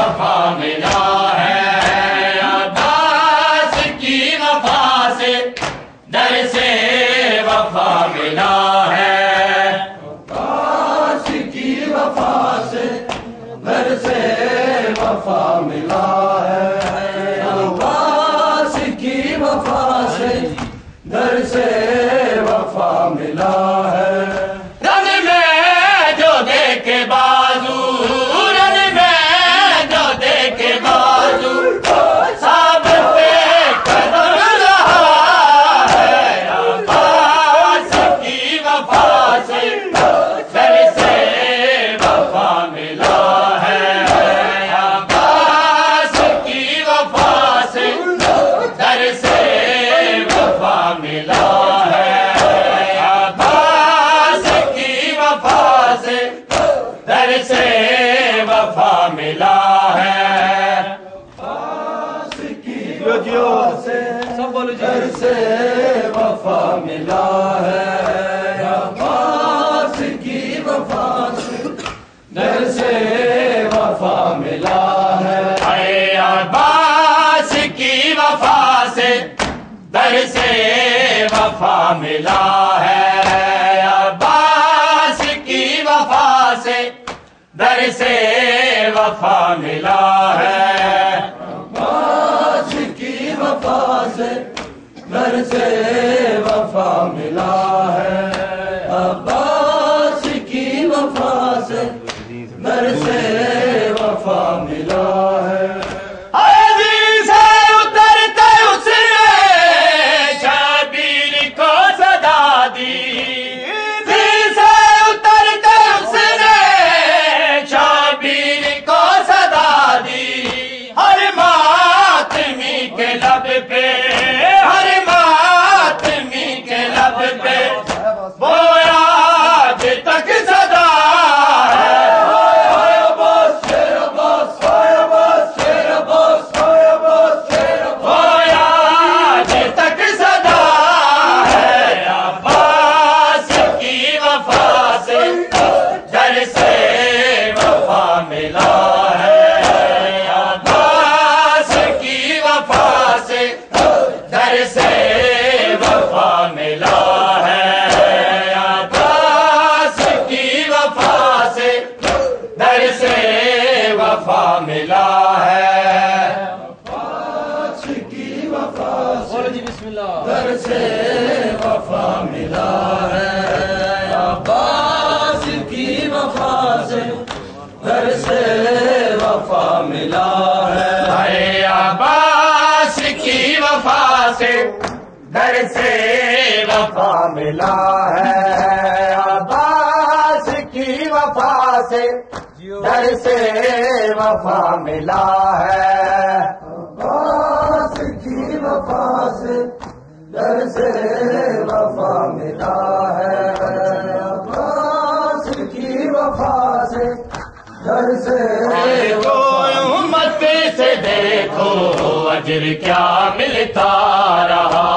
وفا ملا ہے، عباس کی وفا سے در سے وفا ملا ہے، عباس کی وفا سے در سے وفا ملا ہے، عباس کی وفا سے در سے وفا ملا ہے۔ رن میں جو دیکھے بازو، رن میں جو دیکھے بازو، ثابت قدم رہا ہے، عباس کی وفا سے در سے وفا ملا ہے، عباس کی وفا سے در سے وفا ملا ہے، عباس کی وفا سے در سے وفا ملا ہے، عباس کی وفا سے در سے وفا ملا ہے، عباس کی وفا سے در سے وفا ملا ہے۔ اے عباس کی وفا سے در سے وفا ملا ہے، عباس کی وفا سے در سے وفا ملا ہے، عباس کی وفا سے در سے وفا ملا ہے، عباس کی وفا سے در سے وفا ملا ہے۔ عزیز سے اترتے اس نے شبیر کو صدا دی، عزیز سے اترتے اس نے شبیر کو صدا دی، ہر ماتمی کے لب پہ، ہر ماتمی کے لب پہ وہ آج تک صدا ہے، ملا ہے، عباس کی وفا سے در سے وفا ملا ہے، عباس کی وفا سے در سے وفا ملا ہے۔ اے عباس کی وفا سے در سے وفا ملا ہے، عباس کی وفا سے در سے وفا ملا ہے، عباس کی وفا سے در سے وفا ملا ہے، عباس کی وفا سے در سے امت سے دیکھو اجر کیا ملتا رہا،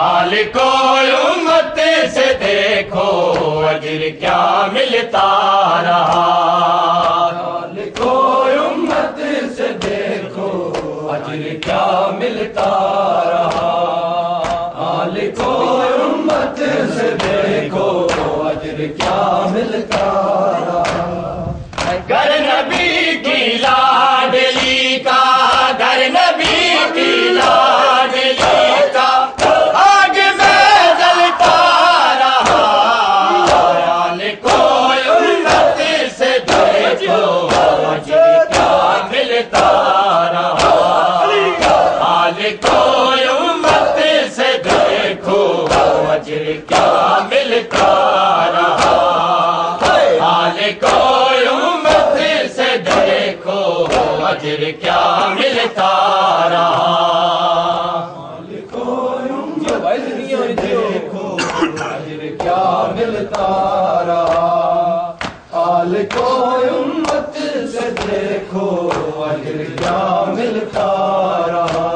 آل کو امت سے دیکھو اجر کیا ملتا رہا، آل کو امت سے دیکھو اجر کیا ملتا رہا، آل کو امت سے دیکھو اجر کیا ملتا رہا۔ گر نبی کی لاڈلی کا، گر نبی کی لاڈلی کا آگ میں جلتا رہا، آل کو امت سے دیکھو اجر کیا ملتا رہا، آل کو امت سے دیکھو اجر کیا ملتا رہا، آل کو امت سے دیکھو اجر کیا ملتا رہا، دیکھو اجر کیا ملتا رہا، آل کو امت سے دیکھو اجر کیا ملتا رہا۔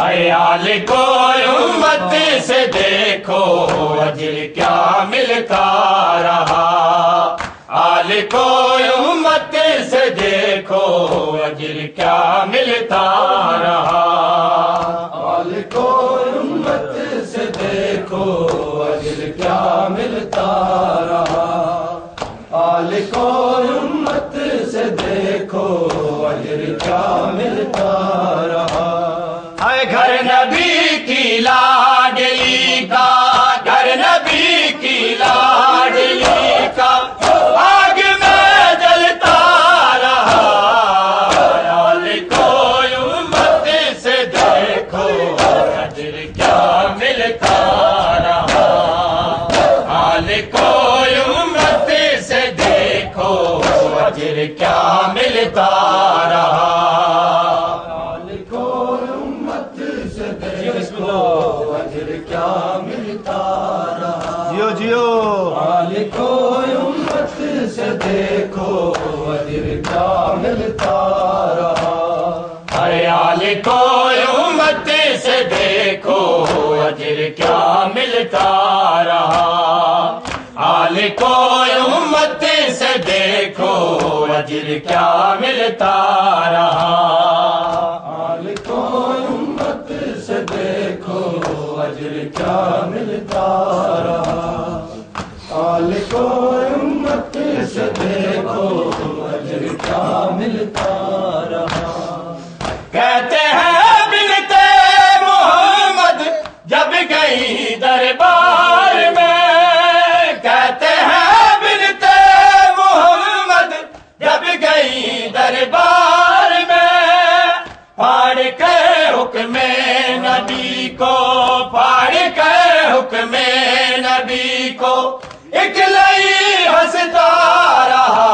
اے آل کو امت سے دیکھو اجر کیا ملتا رہا، آل کو امت سے دیکھو اجر کیا ملتا رہا آل کو امت سے دیکھو اجر کیا ملتا رہا آل کو امت سے دیکھو اجر کیا ملتا رہا اے گھر نبی کی لاڈلی کا گھر نبی کی لاڈلی کا آگ میں جلتا رہا آل کو امت سے دیکھو اجر کیا ملتا رہا آل کو امت سے دیکھو اجر کیا ملتا رہا آل کو امت سے دیکھو اجر کیا ملتا رہا جیو جیو آل کو امت سے دیکھو اجر کیا ملتا رہا ارے آل کو امت سے دیکھو اجر کیا ملتا رہا آل کو امت سے دیکھو اجر کیا ملتا رہا آل کو امت سے دیکھو اجر کیا ملتا رہا آل کو امت سے دیکھو اجر کیا ملتا رہا کہتے ہیں بنتے محمد جب گئی دربار میں کہتے ہیں بنتے محمد جب گئی دربار میں پھاڑ کے حکم نبی کو پھاڑ کے حکم نبی کو اکلئی ہنستا رہا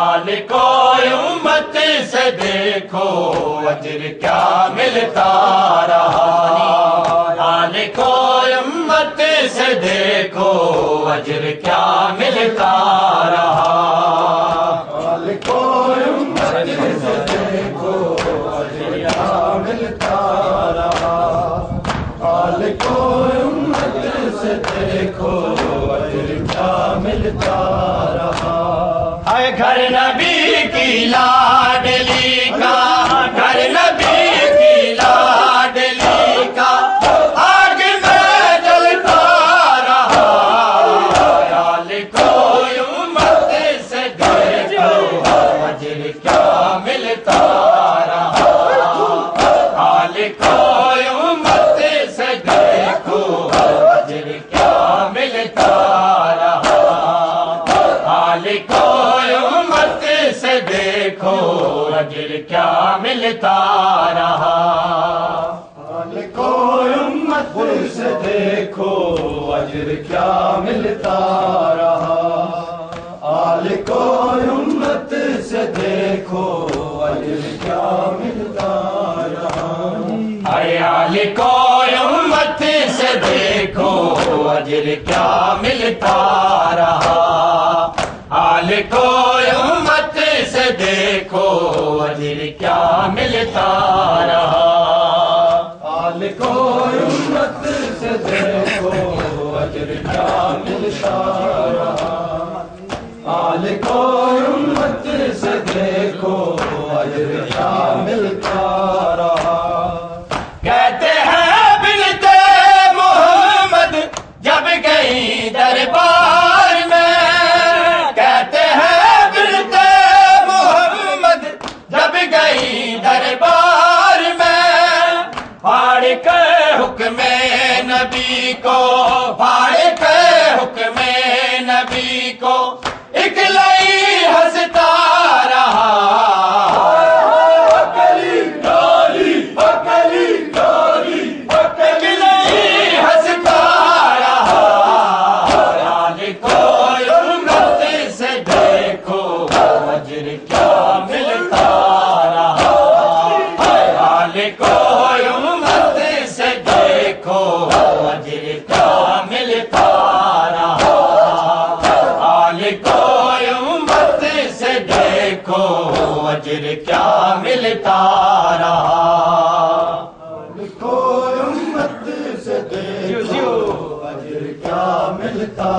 آل کو امت سے دیکھو اجر کیا ملتا رہا آل کو امت سے دیکھو اجر کیا ملتا رہا آل کو امت سے دیکھو اجر کیا ملتا رہا آل کو امت سے دیکھو اجر کیا ملتا رہا اے گھر نبی کی لاڈلی کا گھر نبی کی لاڈلی کا آگ میں جلتا رہا آل کو امت سے دیکھو اجر کیا ملتا رہا آل کو امت سے دیکھو اجر کیا ملتا رہا آل کو امت سے دیکھو اجر کیا ملتا رہا آل کو امت سے دیکھو اجر کیا ملتا رہا آل کو امت سے دیکھو اجر کیا ملتا رہا اے آل کو امت سے دیکھو اجر کیا ملتا رہا آل کو امت سے دیکھو اجر کیا ملتا رہا آل کو امت سے دیکھو اجر کیا ملتا رہا آل کو امت سے دیکھو اجر کیا ملتا رہا کہتے ہیں بنتے محمد جب گئی دربار میں کہتے ہیں بنتے محمد جب گئی دربار میں پھاڑ کے حکم نبی کو پھاڑ کے حکم نبی کو اکلئی ہنستا رہا اکلی ڈولی اکلئی ہنستا رہا آل کو امت سے دیکھو اجر کیا ملتا رہا آل کو امت سے دیکھو اجر کیا ملتا رہا آل کو امت سے دیکھو اجر کیا ملتا رہا آل کو امت سے دیکھو اجر کیا ملتا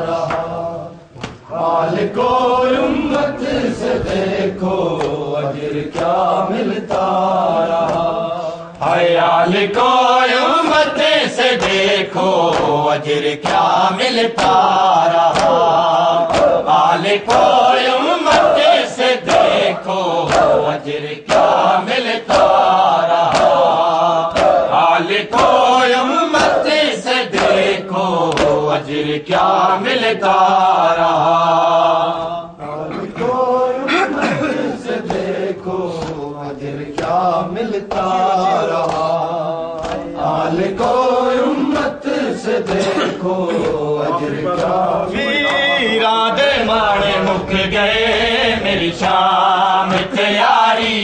رہا آل کو امت سے دیکھو اجر اجر کیا ملتا رہا. حیال کو امت سے دیکھو اجر کیا ملتا رہا. حال کو امت سے دیکھو اجر کیا ملتا رہا. حال کو امت سے دیکھو اجر کیا ملتا رہا. ملتا رہا. حال کو امت سے دیکھو اجر کیا. ویراں دے ماڑے مک گئے میری شام تیاری.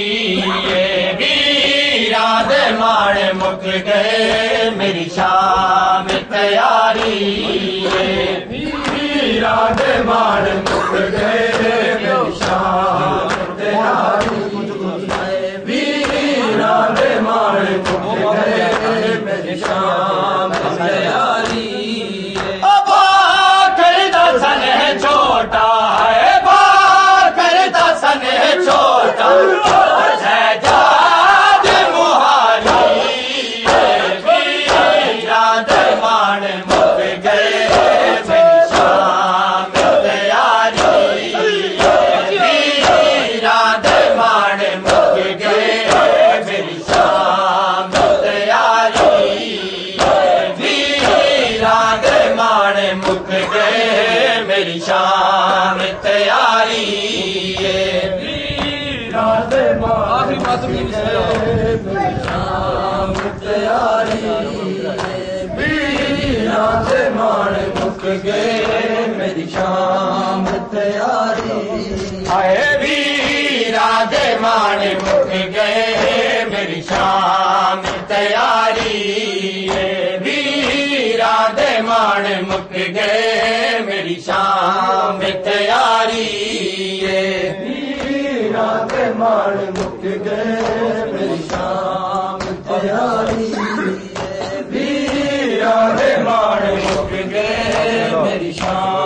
ویراں دے ماڑے مک گئے میری شام تیاری. ویراں دے ماڑے مک گئے میری شام تیاری. میری شام تیاری. آخری بات میری شام تیاری. ویراں دے ماڑے مک گئے میری شام تیاری. ہائے ویراں دے ماڑے مک گئے میری شام تیاری. ویراں دے ماڑے مک گئے میری شام تیاری. ویراں دے ماڑے مک گئے میری شام تیاری. ویراں دے ماڑے مک گئے میری شام